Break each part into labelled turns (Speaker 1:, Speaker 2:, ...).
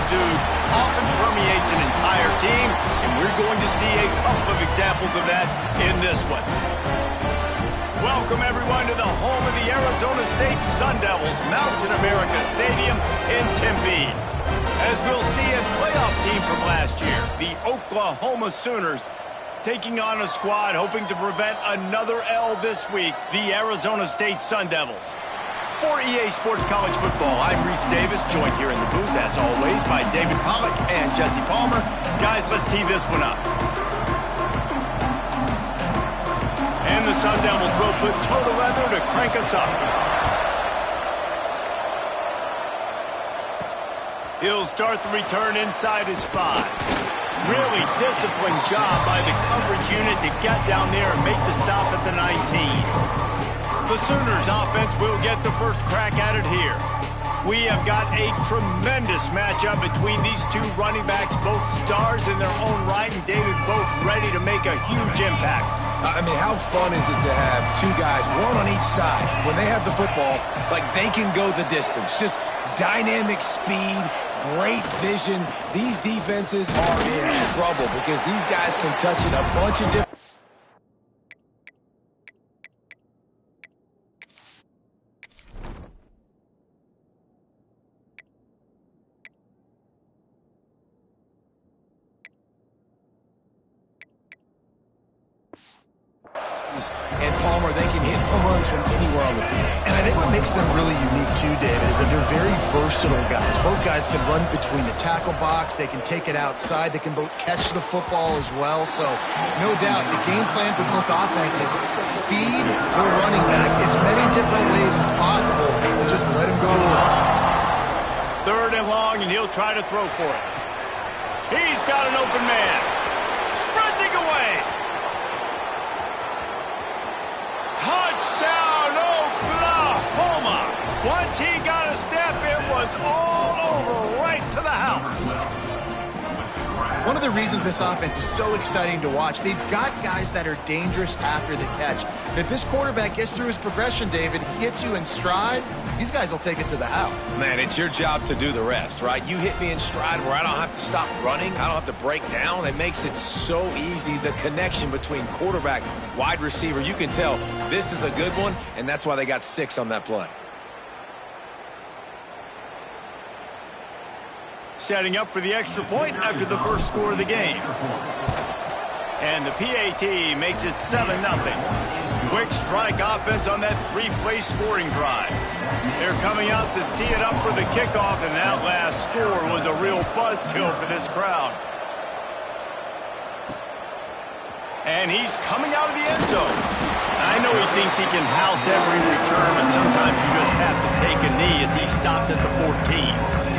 Speaker 1: exude often permeates an entire team, and we're going to see a couple of examples of that in this one. Welcome, everyone, to the home of the Arizona State Sun Devils, Mountain America Stadium in Tempe. As we'll see a playoff team from last year, the Oklahoma Sooners, taking on a squad hoping to prevent another L this week, the Arizona State Sun Devils. For EA Sports College Football, I'm Reese Davis, joined here in the booth, as always, by David Pollack and Jesse Palmer. Guys, let's tee this one up. And the Sun Devils will put total leather to crank us up. He'll start the return inside his 5. Really disciplined job by the coverage unit to get down there and make the stop at the 19. The Sooners offense will get the first crack at it here. We have got a tremendous matchup between these two running backs, both stars in their own right, and David both ready to make a huge impact.
Speaker 2: I mean, how fun is it to have two guys, one on each side, when they have the football, like they can go the distance. Just dynamic speed, great vision. These defenses are in trouble because these guys can touch it a bunch of different... And Palmer, they can hit home runs from anywhere on the field.
Speaker 3: And I think what makes them really unique too, David, is that they're very versatile guys. Both guys can run between the tackle box. They can take it outside. They can both catch the football as well. So, no doubt, the game plan for both offenses, feed the running back as many different ways as possible and just let him go to work.
Speaker 1: 3rd and long, and he'll try to throw for it. He's got an open man. Sprinting away. Touchdown, Oklahoma! Once he got a step, it was all over right to the house.
Speaker 3: One of the reasons this offense is so exciting to watch, they've got guys that are dangerous after the catch. And if this quarterback gets through his progression, David, he hits you in stride, these guys will take it to the house.
Speaker 2: Man, it's your job to do the rest, right? You hit me in stride where I don't have to stop running. I don't have to break down. It makes it so easy, the connection between quarterback, wide receiver. You can tell this is a good one, and that's why they got 6 on that play.
Speaker 1: Setting up for the extra point after the first score of the game. And the PAT makes it 7-0. Quick strike offense on that 3-play scoring drive. They're coming out to tee it up for the kickoff, and that last score was a real buzzkill for this crowd. And he's coming out of the end zone. I know he thinks he can house every return, but sometimes you just have to take a knee as he stopped at the 14.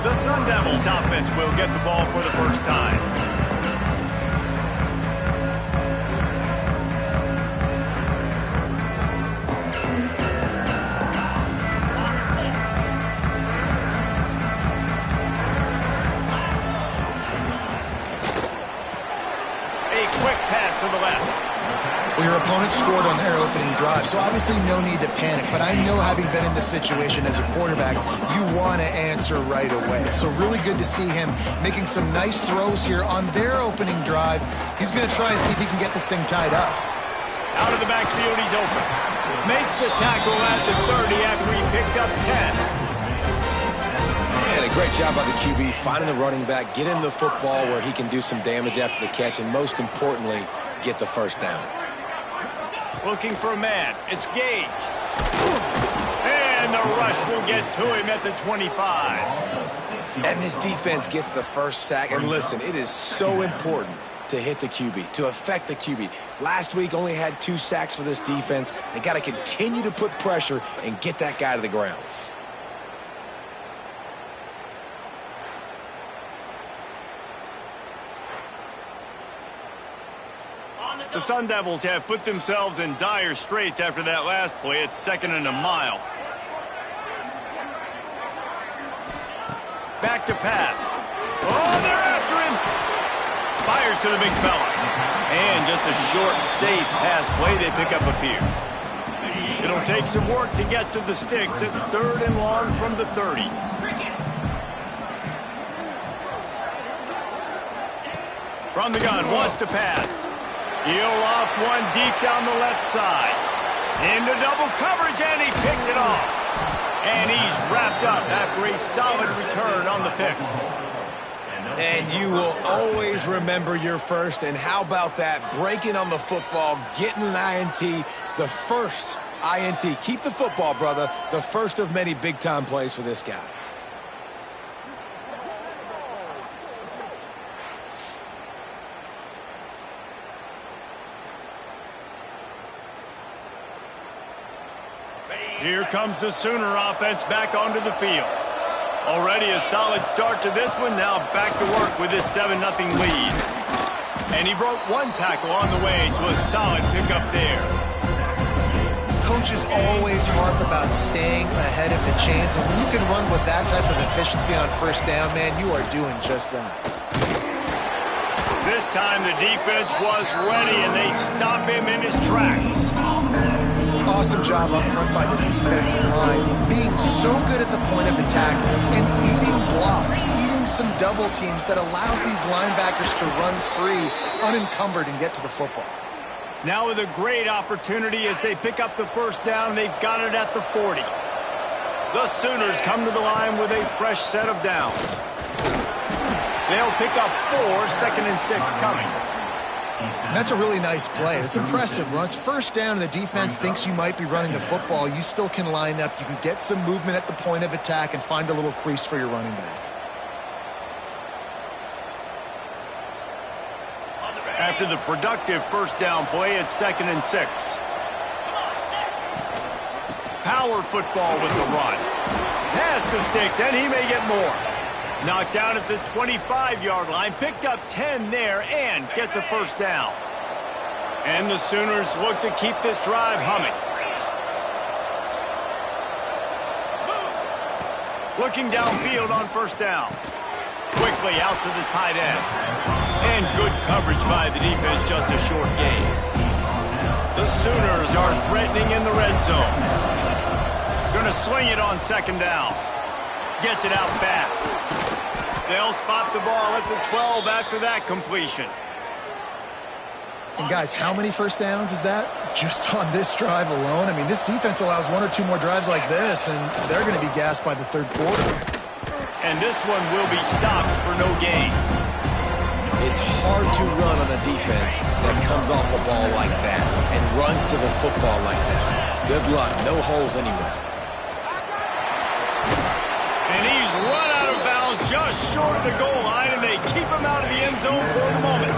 Speaker 1: The Sun Devils offense will get the ball for the first time. A quick pass to the left.
Speaker 3: Well, your opponent scored on their opening drive, so obviously no need to panic. But I know, having been in this situation as a quarterback, you want to answer right away. So really good to see him making some nice throws here on their opening drive. He's going to try and see if he can get this thing tied up.
Speaker 1: Out of the backfield, he's open. Makes the tackle at the 30 after he picked up 10.
Speaker 2: And a great job by the QB finding the running back, getting the football where he can do some damage after the catch, and most importantly, get the first down.
Speaker 1: Looking for a man. It's Gage. And the rush will get to him at the 25.
Speaker 2: And this defense gets the first sack. And listen, it is so important to hit the QB, to affect the QB. Last week only had 2 sacks for this defense. They got to continue to put pressure and get that guy to the ground.
Speaker 1: The Sun Devils have put themselves in dire straits after that last play. It's 2nd and a mile. Back to pass. Oh, they're after him. Fires to the big fella. And just a short, safe pass play. They pick up a few. It'll take some work to get to the sticks. It's 3rd and long from the 30. From the gun, wants to pass. He'll loft one deep down the left side. Into double coverage, and he picked it off. And he's wrapped up after a solid return on the pick.
Speaker 2: And you will always remember your first. And how about that? Breaking on the football, getting an INT, the first INT. Keep the football, brother. The first of many big-time plays for this guy.
Speaker 1: Here comes the Sooner offense back onto the field. Already a solid start to this one. Now back to work with his 7-0 lead. And he broke one tackle on the way to a solid pickup there.
Speaker 3: Coaches always harp about staying ahead of the chains, and when you can run with that type of efficiency on first down, man, you are doing just that.
Speaker 1: This time the defense was ready, and they stop him in his tracks.
Speaker 3: Awesome job up front by this defensive line, being so good at the point of attack and eating blocks, eating some double teams that allows these linebackers to run free, unencumbered, and get to the football.
Speaker 1: Now with a great opportunity as they pick up the first down, they've got it at the 40. The Sooners come to the line with a fresh set of downs. They'll pick up 4, 2nd and 6 coming.
Speaker 3: And that's a really nice play. It's impressive. Once first down and the defense thinks you might be running the football, you still can line up. You can get some movement at the point of attack and find a little crease for your running back.
Speaker 1: After the productive first down play, it's 2nd and 6. Power football with the run. Pass the sticks, and he may get more. Knocked down at the 25-yard line, picked up 10 there, and gets a first down. And the Sooners look to keep this drive humming. Looking downfield on first down. Quickly out to the tight end. And good coverage by the defense, just a short gain. The Sooners are threatening in the red zone. Going to swing it on 2nd down. Gets it out fast. They'll spot the ball at the 12 after that completion.
Speaker 3: And guys, how many first downs is that? Just on this drive alone? I mean, this defense allows 1 or 2 more drives like this, and they're going to be gassed by the 3rd quarter.
Speaker 1: And this one will be stopped for no gain.
Speaker 2: It's hard to run on a defense that comes off the ball like that and runs to the football like that. Good luck. No holes anywhere.
Speaker 1: And he's run out of bounds just short of the goal line, and they keep him out of the end zone for the moment.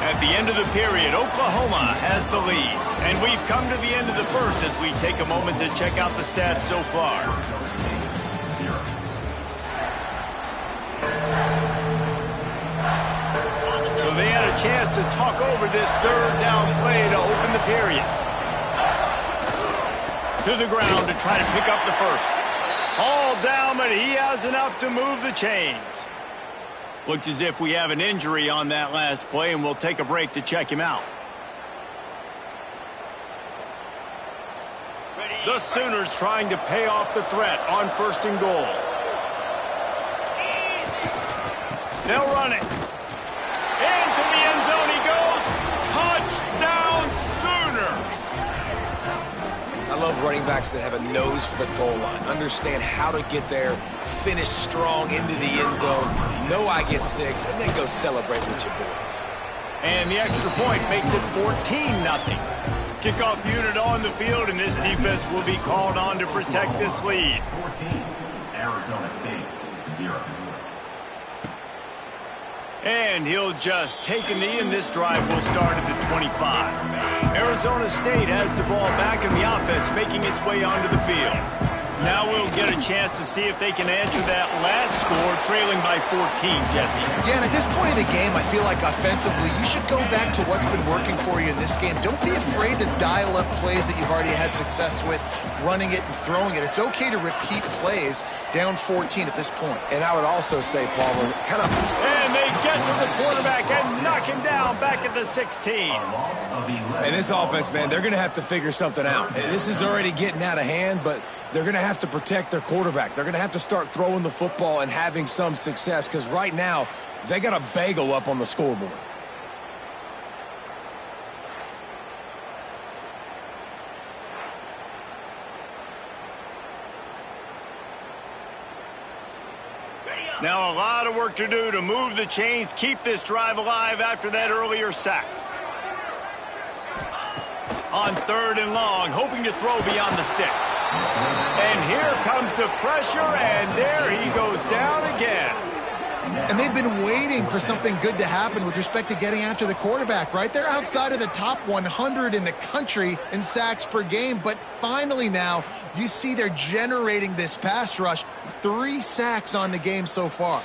Speaker 1: At the end of the period, Oklahoma has the lead. And we've come to the end of the first as we take a moment to check out the stats so far. So they had a chance to talk over this 3rd down play to open the period. To the ground to try to pick up the first. All down, but he has enough to move the chains. Looks as if we have an injury on that last play, and we'll take a break to check him out. The Sooners trying to pay off the threat on 1st and goal. They'll run it. Into the end zone he goes. Touchdown Sooners!
Speaker 2: I love running backs that have a nose for the goal line. Understand how to get there, finish strong into the end zone, know I get 6, and then go celebrate with your boys.
Speaker 1: And the extra point makes it 14-0. Kickoff unit on the field, and this defense will be called on to protect this lead.
Speaker 4: 14, Arizona State, 0.
Speaker 1: And he'll just take a knee, and this drive will start at the 25. Arizona State has the ball back, and the offense making its way onto the field. Now we'll get a chance to see if they can answer that last score, trailing by 14, Jesse.
Speaker 3: Yeah, and at this point of the game, I feel like offensively, you should go back to what's been working for you in this game. Don't be afraid to dial up plays that you've already had success with, running it and throwing it. It's okay to repeat plays down 14 at this point.
Speaker 2: And I would also say, Paul, kind of...
Speaker 1: And they get to the quarterback and knock him down back at the 16.
Speaker 2: And this offense, man, they're going to have to figure something out. This is already getting out of hand, but they're going to have to protect their quarterback. They're going to have to start throwing the football and having some success, because right now they got a bagel up on the scoreboard.
Speaker 1: Now a lot of work to do to move the chains, keep this drive alive after that earlier sack. On 3rd and long, hoping to throw beyond the sticks. And here comes the pressure, and there he goes down again.
Speaker 3: And they've been waiting for something good to happen with respect to getting after the quarterback, right? They're outside of the top 100 in the country in sacks per game, but finally now you see they're generating this pass rush. 3 sacks on the game so far.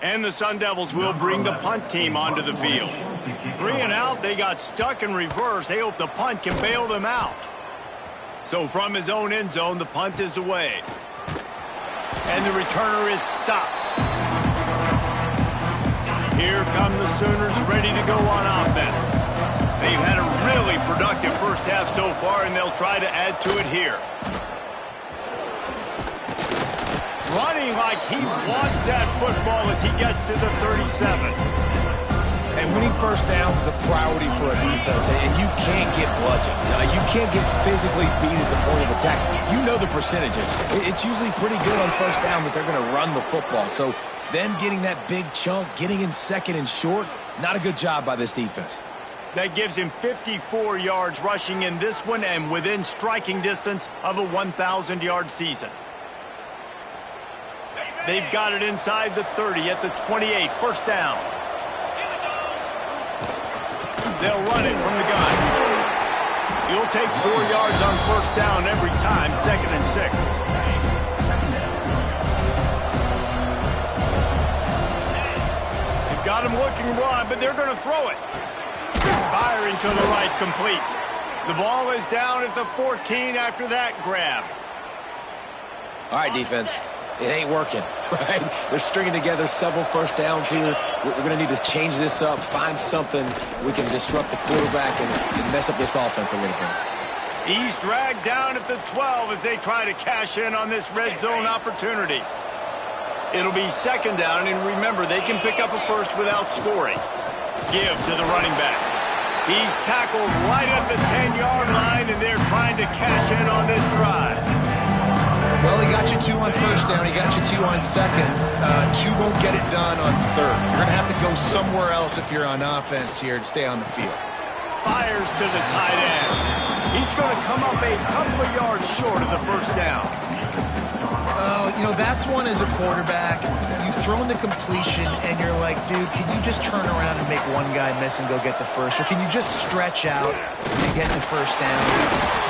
Speaker 1: And the Sun Devils will bring the punt team onto the field. 3 and out, they got stuck in reverse. They hope the punt can bail them out. So from his own end zone, the punt is away. And the returner is stopped. Here come the Sooners ready to go on offense. They've had a really productive first half so far, and they'll try to add to it here. Running like he wants that football as he gets to the 37.
Speaker 2: And winning first downs is a priority for a defense, and you can't get bludgeoned. You can't get physically beat at the point of attack. You know the percentages. It's usually pretty good on first down that they're going to run the football. So them getting that big chunk, getting in second and short, not a good job by this defense.
Speaker 1: That gives him 54 yards rushing in this one and within striking distance of a 1,000-yard season. They've got it inside the 30 at the 28, first down. They'll run it from the gun. You'll take 4 yards on first down every time, 2nd and 6. They've got him looking run, but they're going to throw it. Firing to the right, complete. The ball is down at the 14 after that grab.
Speaker 2: All right, defense. It ain't working, right? They're stringing together several first downs here. We're going to need to change this up, find something we can disrupt the quarterback and mess up this offense a little bit.
Speaker 1: He's dragged down at the 12 as they try to cash in on this red zone opportunity. It'll be 2nd down, and remember, they can pick up a first without scoring. Give to the running back. He's tackled right at the 10-yard line, and they're trying to cash in on this drive.
Speaker 3: Well, he got you 2 on first down. He got you 2 on second. 2 won't get it done on 3rd. You're going to have to go somewhere else if you're on offense here to stay on the field.
Speaker 1: Fires to the tight end. He's going to come up a couple of yards short of the first down.
Speaker 3: That's one as a quarterback. You've thrown the completion, and you're like, dude, can you just turn around and make one guy miss and go get the first? Or can you just stretch out and get the first down?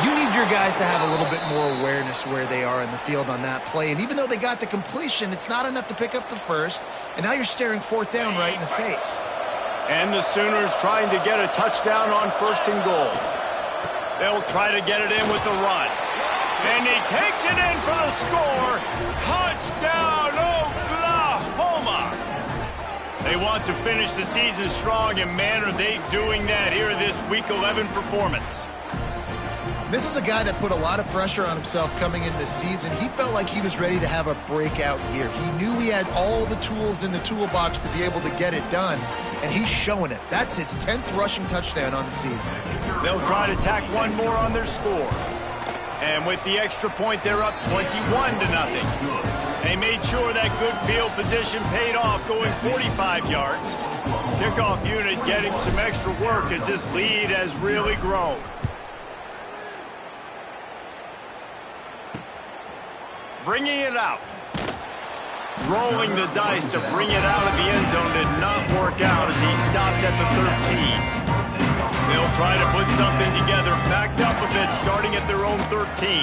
Speaker 3: You need your guys to have a little bit more awareness where they are in the field on that play. And even though they got the completion, it's not enough to pick up the first. And now you're staring 4th down right in the face.
Speaker 1: And the Sooners trying to get a touchdown on 1st and goal. They'll try to get it in with the run. And he takes it in for the score. Touchdown, Oklahoma! They want to finish the season strong, and man, are they doing that here in this Week 11 performance.
Speaker 3: This is a guy that put a lot of pressure on himself coming into this season. He felt like he was ready to have a breakout year. He knew he had all the tools in the toolbox to be able to get it done, and he's showing it. That's his 10th rushing touchdown on the season.
Speaker 1: They'll try to tack one more on their score. And with the extra point, they're up 21-0. They made sure that good field position paid off, going 45 yards. Kickoff unit getting some extra work as this lead has really grown. Bringing it out. Rolling the dice to bring it out of the end zone did not work out as he stopped at the 13. They'll try to put something together, backed up a bit, starting at their own 13.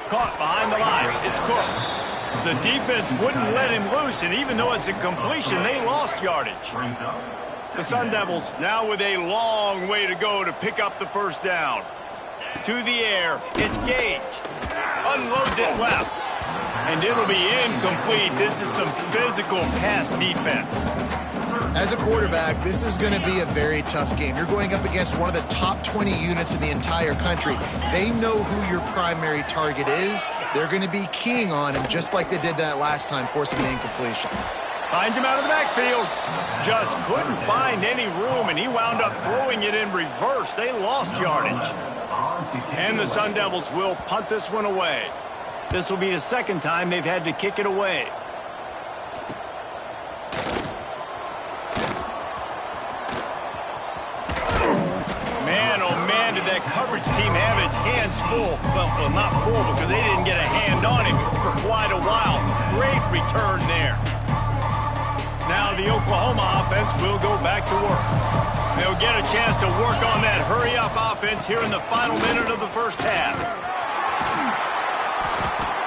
Speaker 1: Caught behind the line. It's Cook. The defense wouldn't let him loose, and even though it's a completion, they lost yardage. The Sun Devils now with a long way to go to pick up the first down. To the air, it's Gage. Unloads it left. And it'll be incomplete. This is some physical pass defense.
Speaker 3: As a quarterback, this is going to be a very tough game. You're going up against one of the top 20 units in the entire country. They know who your primary target is. They're going to be keying on him just like they did that last time, forcing the incompletion.
Speaker 1: Finds him out of the backfield. Just couldn't find any room, and he wound up throwing it in reverse. They lost yardage. And the Sun Devils will punt this one away. This will be the second time they've had to kick it away. Man, oh man, did that coverage team have its hands full. Well, not full because they didn't get a hand on him for quite a while. Great return there. Now the Oklahoma offense will go back to work. They'll get a chance to work on that hurry-up offense here in the final minute of the first half.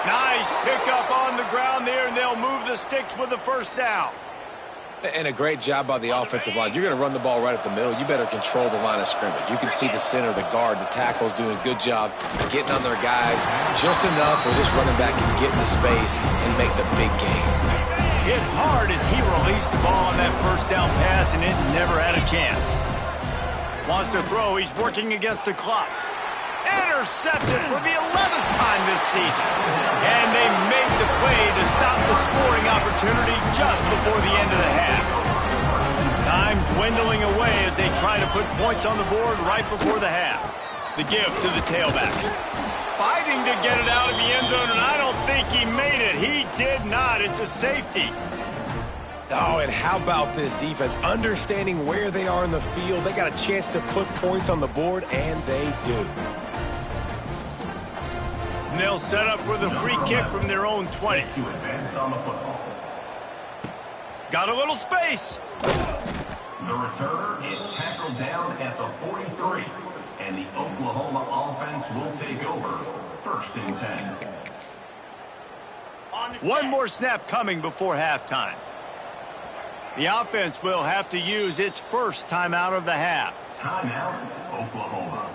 Speaker 1: Nice pickup on the ground there, and they'll move the sticks with the first down.
Speaker 2: And a great job by the offensive line. You're going to run the ball right at the middle. You better control the line of scrimmage. You can see the center, the guard, the tackle's doing a good job getting on their guys just enough where this running back can get into space and make the big game.
Speaker 1: Hit hard as he released the ball on that first down pass, and it never had a chance. Wants to throw. He's working against the clock. Intercepted for the 11th time this season. And they make the play to stop the scoring opportunity just before the end of the half. Time dwindling away as they try to put points on the board right before the half. The give to the tailback. Fighting to get it out of the end zone, and I don't think he made it. He did not. It's a safety.
Speaker 2: Oh, and how about this defense? Understanding where they are in the field. They got a chance to put points on the board, and they do.
Speaker 1: And they'll set up for the free kick from their own 20.
Speaker 4: To advance on the football.
Speaker 1: Got a little space.
Speaker 4: The returner is tackled down at the 43. And the Oklahoma offense will take over. 1st and 10.
Speaker 1: One more snap coming before halftime. The offense will have to use its first timeout of the half.
Speaker 4: Timeout, Oklahoma.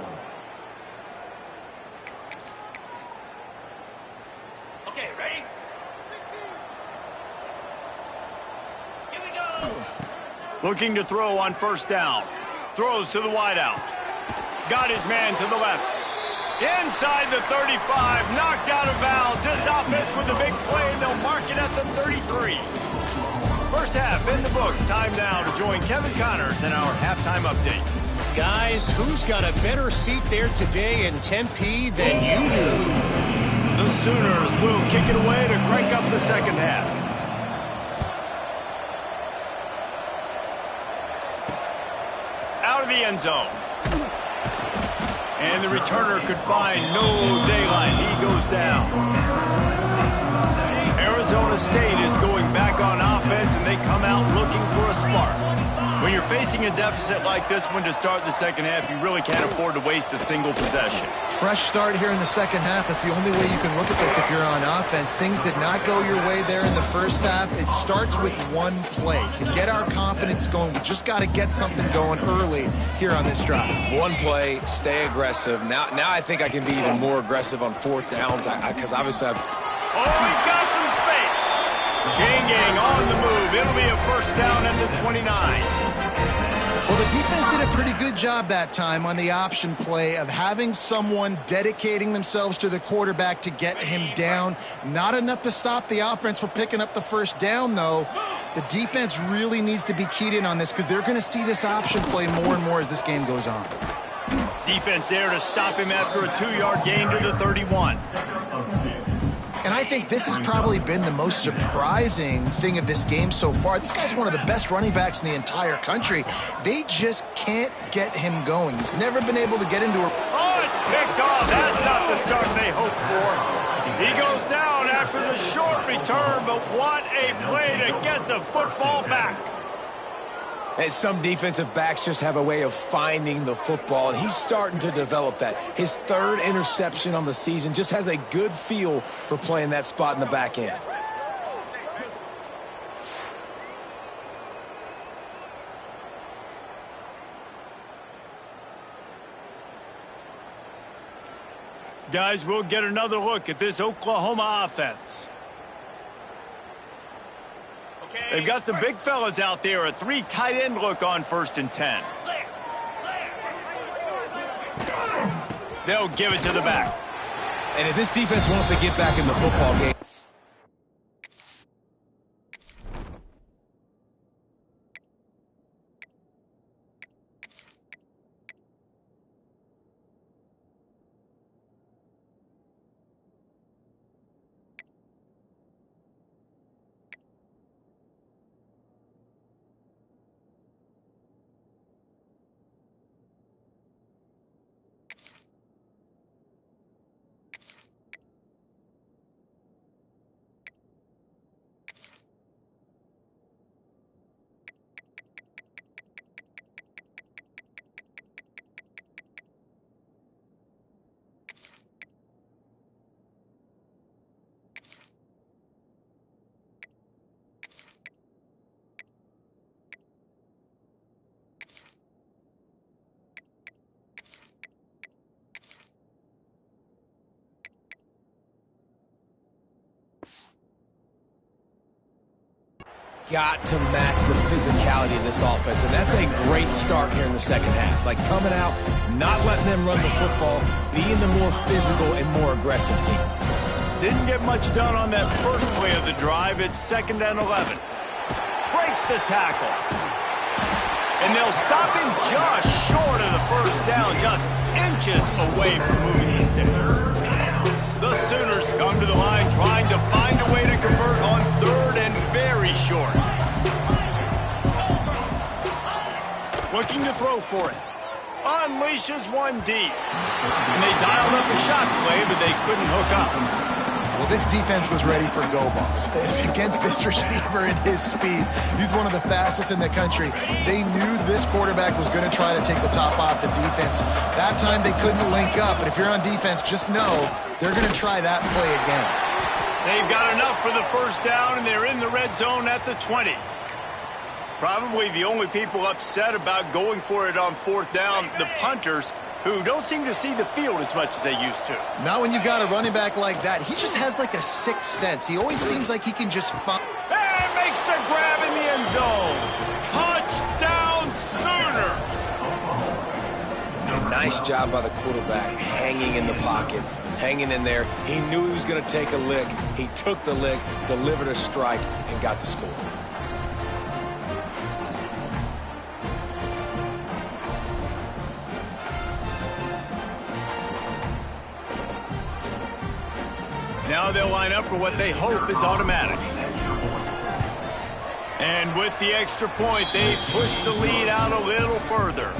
Speaker 1: Okay, ready? Here we go. Looking to throw on first down. Throws to the wideout. Got his man to the left. Inside the 35, knocked out of bounds. This offense with a big play, and they'll mark it at the 33. First half in the books. Time now to join Kevin Connors in our halftime update.
Speaker 5: Guys, who's got a better seat there today in Tempe than you do?
Speaker 1: The Sooners will kick it away to crank up the second half. Out of the end zone. And the returner could find no daylight. He goes down. Arizona State is going back on offense, and they come out looking for a spark. When you're facing a deficit like this one to start the second half, you really can't afford to waste a single possession.
Speaker 3: Fresh start here in the second half. That's the only way you can look at this if you're on offense. Things did not go your way there in the first half. It starts with one play. To get our confidence going, we just got to get something going early here on this drive.
Speaker 2: One play, stay aggressive. Now I think I can be even more aggressive on 4th downs because obviously I've...
Speaker 1: Oh, he's got some space. Chain gang on the move. It'll be a first down at the 29.
Speaker 3: Well, the defense did a pretty good job that time on the option play of having someone dedicating themselves to the quarterback to get him down. Not enough to stop the offense from picking up the first down, though. The defense really needs to be keyed in on this because they're going to see this option play more and more as this game goes on.
Speaker 1: Defense there to stop him after a 2-yard gain to the 31.
Speaker 3: And I think this has probably been the most surprising thing of this game so far. This guy's one of the best running backs in the entire country. They just can't get him going. He's never been able to get into a...
Speaker 1: Oh, it's picked off. That's not the start they hoped for. He goes down after the short return, but what a play to get the football back.
Speaker 2: And some defensive backs just have a way of finding the football, and he's starting to develop that. His 3rd interception on the season, just has a good feel for playing that spot in the back end.
Speaker 1: Guys, we'll get another look at this Oklahoma offense. They've got the big fellas out there, a 3 tight end look on 1st and 10. They'll give it to the back.
Speaker 2: And if this defense wants to get back in the football game, got to match the physicality of this offense, and that's a great start here in the second half. Like coming out, not letting them run the football, being the more physical and more aggressive team.
Speaker 1: Didn't get much done on that first play of the drive. It's 2nd and 11. Breaks the tackle. And they'll stop him just short of the first down, just inches away from moving the sticks. The Sooners come to the line trying to find a way to convert on 3rd and very short. Looking to throw for it. Unleashes one deep. And they dialed up a shot play, but they couldn't hook up.
Speaker 3: Well, this defense was ready for go balls. Against this receiver and his speed, he's one of the fastest in the country. They knew this quarterback was going to try to take the top off the defense. That time they couldn't link up, but if you're on defense, just know they're going to try that play again.
Speaker 1: They've got enough for the first down, and they're in the red zone at the 20. Probably the only people upset about going for it on 4th down, the punters, who don't seem to see the field as much as they used to.
Speaker 3: Not when you've got a running back like that. He just has like a sixth sense. He always seems like he can just find.
Speaker 1: And makes the grab in the end zone. Touchdown, Sooners!
Speaker 2: A nice job by the quarterback, hanging in the pocket, hanging in there. He knew he was going to take a lick. He took the lick, delivered a strike, and got the score.
Speaker 1: Now they'll line up for what they hope is automatic. And with the extra point, they push the lead out a little further.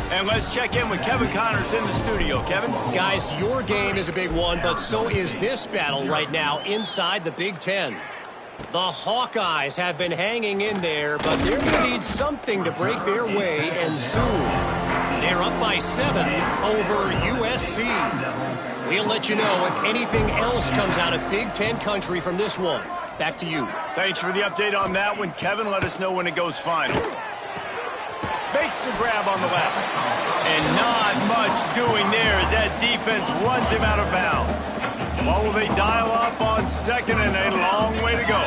Speaker 1: And let's check in with Kevin Connors in the studio. Kevin?
Speaker 5: Guys, your game is a big one, but so is this battle right now inside the Big Ten. The Hawkeyes have been hanging in there, but they're going to need something to break their way, and soon. They're up by 7 over USC. We'll let you know if anything else comes out of Big Ten country from this one. Back to you.
Speaker 1: Thanks for the update on that one, Kevin. Let us know when it goes final. Makes the grab on the left. And not much doing there as that defense runs him out of bounds. What will they dial up on 2nd and a long way to go?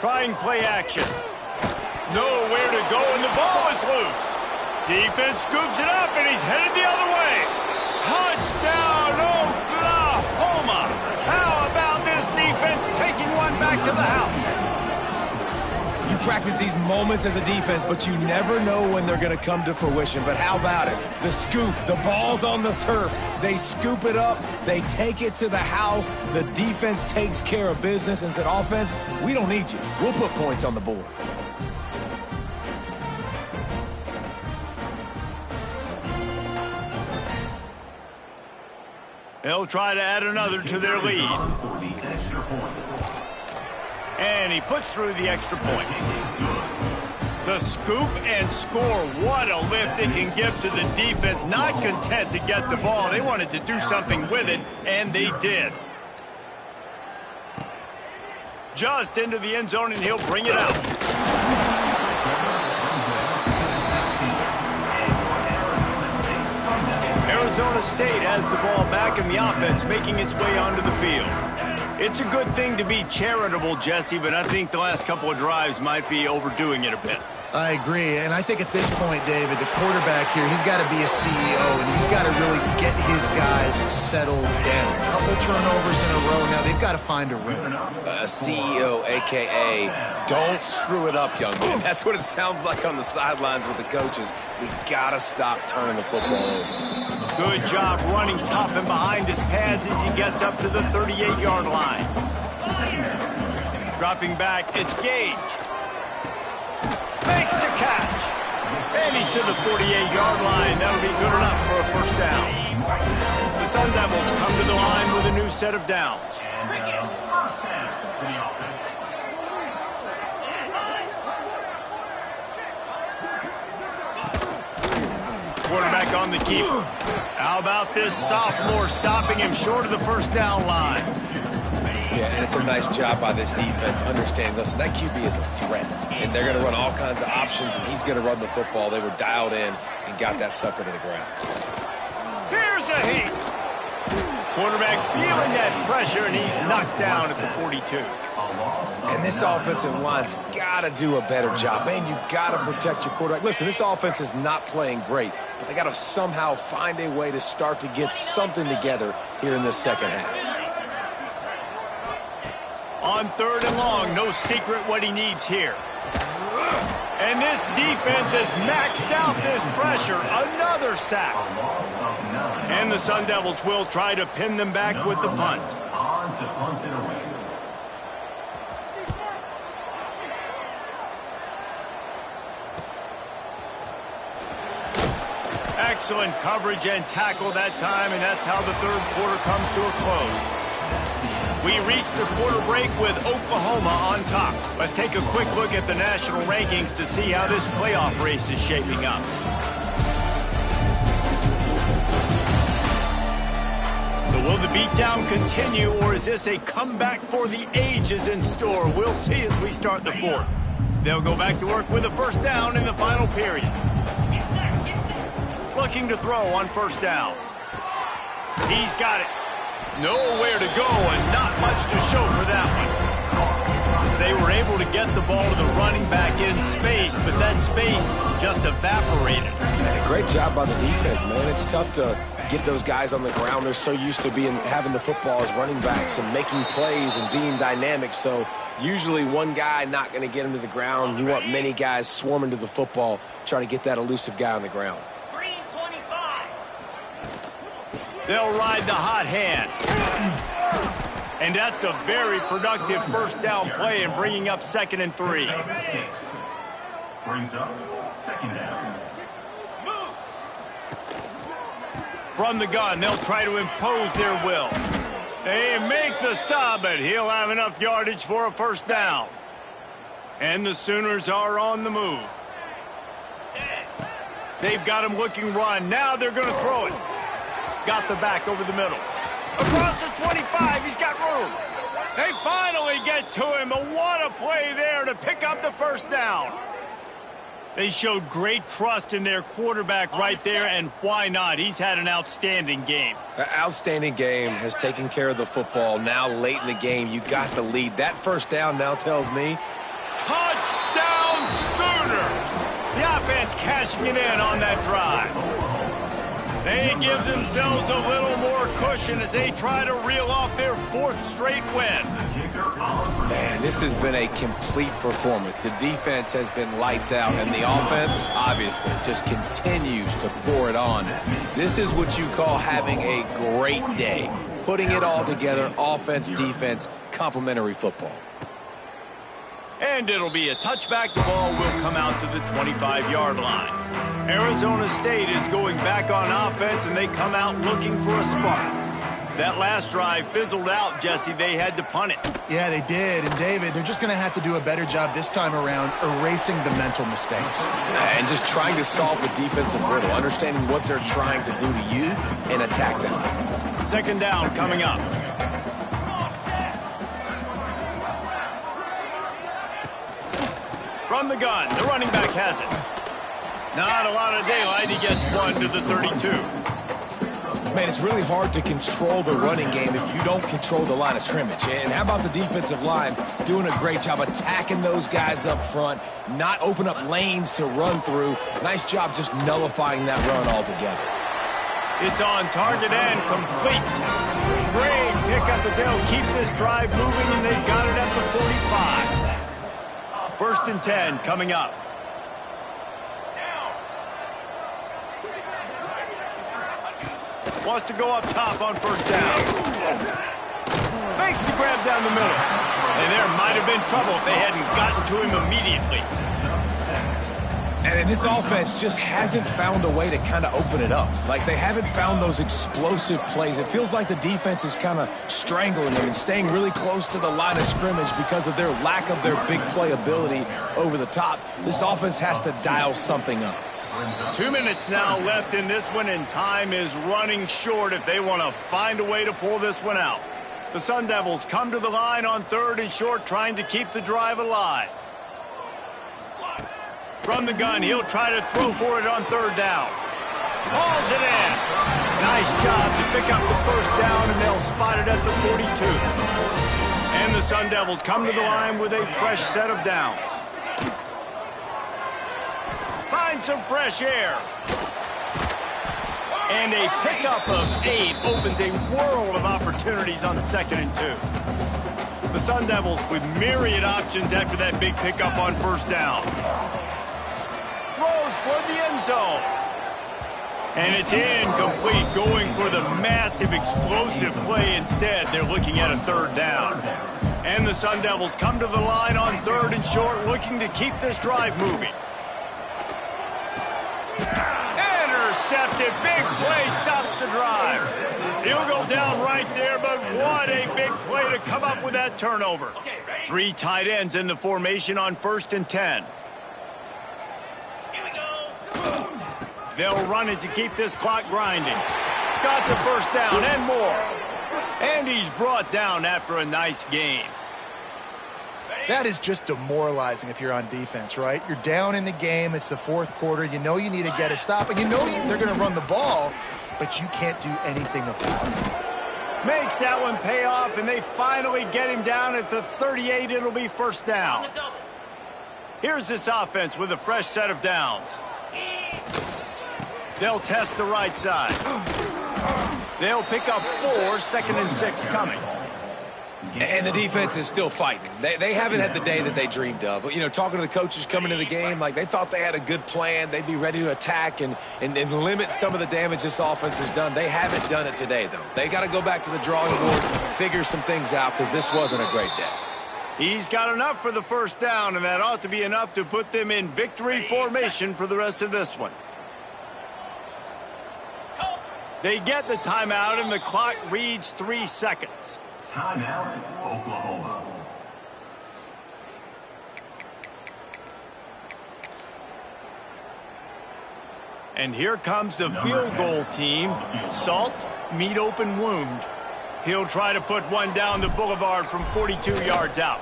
Speaker 1: Trying play action. Nowhere to go, and the ball is loose. Defense scoops it up, and he's headed the other way. Touchdown, Oklahoma! How about this defense taking one back to the house?
Speaker 2: You practice these moments as a defense, but you never know when they're going to come to fruition. But how about it? The scoop, the ball's on the turf. They scoop it up. They take it to the house. The defense takes care of business and said, offense, we don't need you. We'll put points on the board.
Speaker 1: They'll try to add another to their lead. And he puts through the extra point. The scoop and score. What a lift it can give to the defense. Not content to get the ball. They wanted to do something with it, and they did. Just into the end zone, and he'll bring it out. Arizona State has the ball back in the offense, making its way onto the field. It's a good thing to be charitable, Jesse, but I think the last couple of drives might be overdoing it a bit.
Speaker 3: I agree, and I think at this point, David, the quarterback here, he's got to be a CEO, and he's got to really get his guys settled down. A couple turnovers in a row now. They've got to find a rhythm.
Speaker 2: A CEO, a.k.a. don't screw it up, young man. That's what it sounds like on the sidelines with the coaches. We got to stop turning the football over.
Speaker 1: Good job running tough and behind his pads as he gets up to the 38-yard line. Dropping back, it's Gage. Makes the catch. And he's to the 48-yard line. That'll be good enough for a first down. The Sun Devils come to the line with a new set of downs.
Speaker 4: And first down to the offense.
Speaker 1: Quarterback on the keeper. How about this sophomore stopping him short of the first down line?
Speaker 2: Yeah, and it's a nice job by this defense understanding, listen, that QB is a threat, and they're going to run all kinds of options, and he's going to run the football. They were dialed in and got that sucker to the ground.
Speaker 1: Here's a heat. Quarterback feeling that pressure, and he's knocked down at the 42.
Speaker 2: And this offensive line's got to do a better job. Man, you got to protect your quarterback. Listen, this offense is not playing great, but they got to somehow find a way to start to get something together here in this second half.
Speaker 1: On 3rd and long, no secret what he needs here. And this defense has maxed out this pressure. Another sack. And the Sun Devils will try to pin them back with the punt.
Speaker 4: On to punt it away.
Speaker 1: Excellent coverage and tackle that time, and that's how the 3rd quarter comes to a close. We reach the quarter break with Oklahoma on top. Let's take a quick look at the national rankings to see how this playoff race is shaping up. So will the beatdown continue, or is this a comeback for the ages in store? We'll see as we start the 4th. They'll go back to work with a first down in the final period. Looking to throw on first down. He's got it. Nowhere to go and not much to show for that one. They were able to get the ball to the running back in space, but that space just evaporated.
Speaker 2: And a great job by the defense, man. It's tough to get those guys on the ground. They're so used to having the football as running backs and making plays and being dynamic. So usually one guy not going to get him to the ground. You want many guys swarming to the football, try to get that elusive guy on the ground.
Speaker 1: They'll ride the hot hand. And that's a very productive first down play and bringing up 2nd and 3.
Speaker 4: Brings up 2nd down.
Speaker 1: From the gun, they'll try to impose their will. They make the stop, but he'll have enough yardage for a first down. And the Sooners are on the move. They've got him looking run. Now they're going to throw it. Got the back over the middle. Across the 25, he's got room. They finally get to him, but what a play there to pick up the first down. They showed great trust in their quarterback right there, and why not? He's had an outstanding game.
Speaker 2: An outstanding game, has taken care of the football. Now late in the game, you got the lead. That first down now tells me.
Speaker 1: Touchdown Sooners! The offense cashing it in on that drive. They give themselves a little more cushion as they try to reel off their 4th straight win.
Speaker 2: Man, this has been a complete performance. The defense has been lights out, and the offense, obviously, just continues to pour it on. This is what you call having a great day. Putting it all together, offense, defense, complementary football.
Speaker 1: And it'll be a touchback. The ball will come out to the 25-yard line. Arizona State is going back on offense, and they come out looking for a spark. That last drive fizzled out, Jesse. They had to punt it.
Speaker 3: Yeah, they did. And, David, they're just going to have to do a better job this time around erasing the mental mistakes.
Speaker 2: And just trying to solve the defensive riddle, understanding what they're trying to do to you and attack them.
Speaker 1: 2nd down coming up. From the gun, the running back has it. Not a lot of daylight. He gets one to the 32.
Speaker 2: Man, it's really hard to control the running game if you don't control the line of scrimmage. And how about the defensive line doing a great job attacking those guys up front, not open up lanes to run through. Nice job just nullifying that run altogether.
Speaker 1: It's on target and complete. Great pickup as they'll keep this drive moving, and they've got it at the 45. 1st and 10 coming up. Wants to go up top on 1st down. Makes the grab down the middle. And there might have been trouble if they hadn't gotten to him immediately.
Speaker 2: And this offense just hasn't found a way to kind of open it up. Like, they haven't found those explosive plays. It feels like the defense is kind of strangling them and staying really close to the line of scrimmage because of their lack of their big play ability over the top. This offense has to dial something up.
Speaker 1: 2 minutes now left in this one, and time is running short if they want to find a way to pull this one out. The Sun Devils come to the line on 3rd and short, trying to keep the drive alive. From the gun, he'll try to throw for it on 3rd down. Hauls it in. Nice job to pick up the 1st down, and they'll spot it at the 42. And the Sun Devils come to the line with a fresh set of downs. Find some fresh air. And a pickup of 8 opens a world of opportunities on 2nd and 2. The Sun Devils with myriad options after that big pickup on 1st down. Throws for the end zone. And it's incomplete, going for the massive explosive play instead. They're looking at a 3rd down. And the Sun Devils come to the line on 3rd and short, looking to keep this drive moving. Intercepted. Big play stops the drive. He'll go down right there, but what a big play to come up with that turnover. 3 tight ends in the formation on 1st and 10. They'll run it to keep this clock grinding. Got the 1st down and more. And he's brought down after a nice gain.
Speaker 3: That is just demoralizing if you're on defense, right? You're down in the game. It's the 4th quarter. You know you need to get a stop, and you know they're going to run the ball, but you can't do anything about it.
Speaker 1: Makes that one pay off, and they finally get him down at the 38. It'll be 1st down. Here's this offense with a fresh set of downs. They'll test the right side. They'll pick up 4, 2nd and 6 coming.
Speaker 2: And the defense is still fighting. They haven't had the day that they dreamed of. But, you know, talking to the coaches coming to the game, like, they thought they had a good plan. They'd be ready to attack and limit some of the damage this offense has done. They haven't done it today, though. They got to go back to the drawing board, figure some things out, because this wasn't a great day.
Speaker 1: He's got enough for the 1st down, and that ought to be enough to put them in victory formation for the rest of this one. They get the timeout, and the clock reads 3 seconds.
Speaker 4: Timeout, Oklahoma.
Speaker 1: And here comes the field goal team. Salt, meet open wound. He'll try to put one down the boulevard from 42 yards out.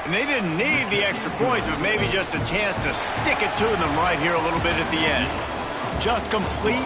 Speaker 1: And they didn't need the extra points, but maybe just a chance to stick it to them right here a little bit at the end. Just complete